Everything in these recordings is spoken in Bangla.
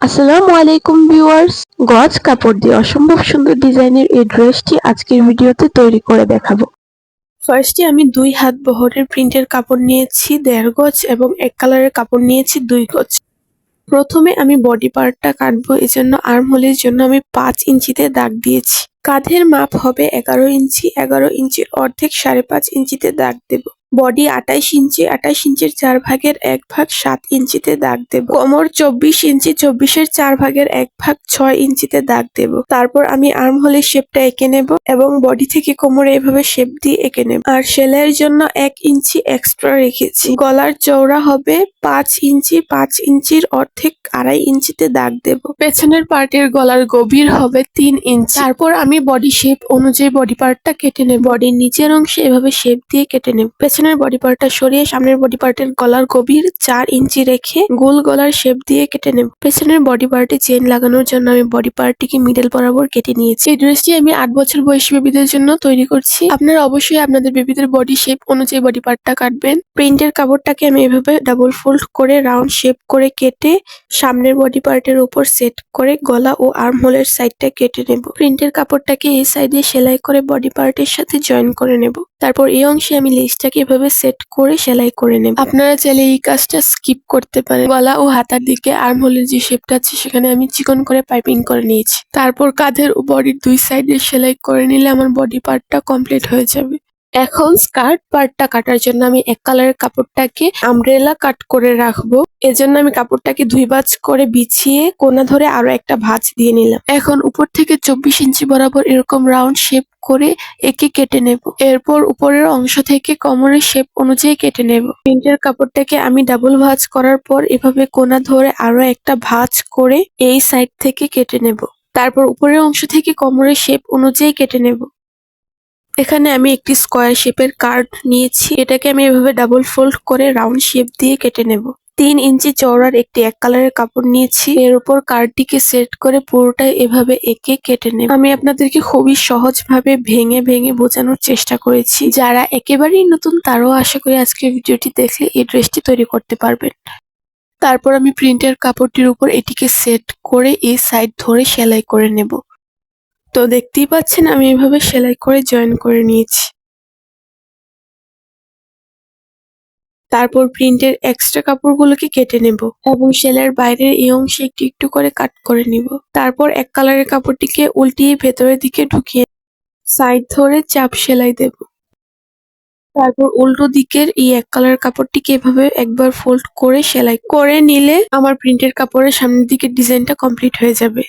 আসসালামু আলাইকুম ভিউয়ার্স। গজ কাপড় দিয়ে অসম্ভব সুন্দর ডিজাইনের এই ড্রেসটি আজকের ভিডিওতে তৈরি করে দেখাবো। ফার্স্টে আমি 2 হাত বহরের প্রিন্টের কাপড় নিয়েছি 1.5 গজ এবং এক কালারের কাপড় নিয়েছি 2 গজ। প্রথমে আমি বডি পার্টটা কাটবো, এজন্য আর্মহোলের জন্য আমি 5 ইঞ্চিতে দাগ দিয়েছি। কাঁধের মাপ হবে 11 ইঞ্চি, 11 ইঞ্চির অর্ধেক 5.5 ইঞ্চিতে দাগ দেব। বডি 28 ইঞ্চি, 28 ইঞ্চির 4 ভাগের 1 ভাগ 7 ইঞ্চিতে দাগ দেব। কোমর 24 ইঞ্চি, 24-এর 4 ভাগের 1 ভাগ 6 ইঞ্চিতে দাগ দেব। তারপর আমি আর্মহোলের শেপটা এঁকে নেব এবং বডি থেকে কোমরে এভাবে শেপ দিয়ে এঁকে নেব। আর সেলাইয়ের জন্য 1 ইঞ্চি এক্সট্রা রেখেছি। গলার চওড়া হবে 5 ইঞ্চি, 5 ইঞ্চির অর্ধেক 2.5 ইঞ্চিতে দাগ দেব। পেছনের পার্টের গলার গভীর হবে 3 ইঞ্চি। তারপর আমি বডি শেপ অনুযায়ী বডি পার্টটা কেটে নেব। বডির নিচের অংশে এভাবে শেপ দিয়ে কেটে নেব। পেছনের বডি পার্টটা সরিয়ে সামনের বডি পার্টের গলার গভীর 4 ইঞ্চি রেখে গোল গলার শেপ দিয়ে কেটে নেব। পেছনের বডি পার্টে চেন লাগানোর জন্য আমি বডি পার্টটিকে মিডল বরাবর কেটে নিয়েছি। এই ড্রেসটি আমি 8 বছর বয়সী বেবিদের জন্য তৈরি করছি। আপনারা অবশ্যই আপনাদের বেবিদের বডি শেপ অনুযায়ী বডি পার্টটা কাটবেন। প্রিন্টের কাপড়টাকে আমি এভাবে ডাবল ফোল্ড করে রাউন্ড শেপ করে কেটে সামনের বডি পার্টের উপর সেট করে গলা ও আর্মহোলের সাইডটা কেটে নেব। প্রিন্টের কাপড়টাকে এই সাইডে সেলাই করে বডি পার্টের সাথে জয়েন করে নেব। তারপর এই অংশে আমি লেসটাকে এভাবে সেট করে সেলাই করে নেব। আপনারা চাইলে এই কাজটা স্কিপ করতে পারেন। গলা ও হাতার দিকে আর্মহোলের যে শেপটা আছে সেখানে আমি চিকন করে পাইপিং করে নিয়েছি। তারপর কাঁধের ও বডির 2 সাইডে সেলাই করে নিলে আমার বডি পার্টটা কমপ্লিট হয়ে যাবে। এখন স্কার্ট পার্টটা কাটার জন্য আমি এক কালারের কাপড়টাকে আমব্রেলা কাট করে রাখবো। এজন্য আমি কাপড়টাকে 2 ভাঁজ করে বিছিয়ে কোনা ধরে আরো একটা ভাঁজ দিয়ে নিলাম। এখন উপর থেকে 24 ইঞ্চি বরাবর এরকম রাউন্ড শেপ করে একে কেটে নেব। এরপর উপরের অংশ থেকে কোমরের শেপ অনুযায়ী কেটে নেব। প্রিন্টের কাপড়টাকে আমি ডাবল ভাঁজ করার পর এভাবে কোনা ধরে আরো একটা ভাঁজ করে এই সাইড থেকে কেটে নেব। তারপর উপরের অংশ থেকে কোমরের শেপ অনুযায়ী কেটে নেব। এখানে আমি একটি স্কোয়ার শেপের কার্ড নিয়েছি। এটাকে আমি এভাবে ডাবল ফোল্ড করে রাউন্ড শেপ দিয়ে কেটে নেব। 3 ইঞ্চি চওড়ার একটি এক কালারের কাপড় নিয়েছি। এর উপর কার্ডটিকে সেট করে পুরোটাই এভাবে এঁকে কেটে নেব। আমি আপনাদেরকে খুবই সহজভাবে ভেঙে ভেঙে বোঝানোর চেষ্টা করেছি। যারা একেবারেই নতুন তারাও আশা করি আজকের ভিডিওটি দেখলে এই ড্রেসটি তৈরি করতে পারবেন। তারপর আমি প্রিন্টের কাপড়টির উপর এটিকে সেট করে এই সাইড ধরে সেলাই করে নেব। তো দেখতেই পাচ্ছেন আমি এভাবে সেলাই করে জয়েন করে নিয়েছি। তারপর প্রিন্টের এক্সট্রা কাপড়গুলোকে কেটে নেব এবং সেলাইয়ের বাইরের এই অংশে একটু একটু করে কাট করে নিব। তারপর এক কালারের কাপড়টিকে উল্টিয়ে ভেতরের দিকে ঢুকিয়ে সাইড ধরে চাপ সেলাই দেব। তারপর উল্টো দিকের এই এক কালার কাপড়টিকে এভাবে একবার ফোল্ড করে সেলাই করে নিলে আমার প্রিন্টের কাপড়ের সামনের দিকের ডিজাইনটা কমপ্লিট হয়ে যাবে।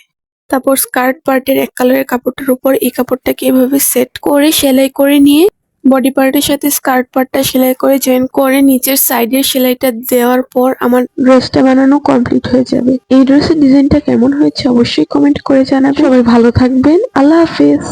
তারপর স্কার্ট পার্টের এক কালারের কাপড়টার উপর এই কাপড়টাকে এভাবে সেট করে সেলাই করে নিয়ে বডি পার্টের সাথে স্কার্ট পার্টটা সেলাই করে জয়েন করে নিচের সাইডের সেলাইটা দেওয়ার পর আমার ড্রেসটা বানানো কমপ্লিট হয়ে যাবে। এই ড্রেসের ডিজাইনটা কেমন হয়েছে অবশ্যই কমেন্ট করে জানাবেন। সবাই ভালো থাকবেন। আল্লাহ হাফেজ।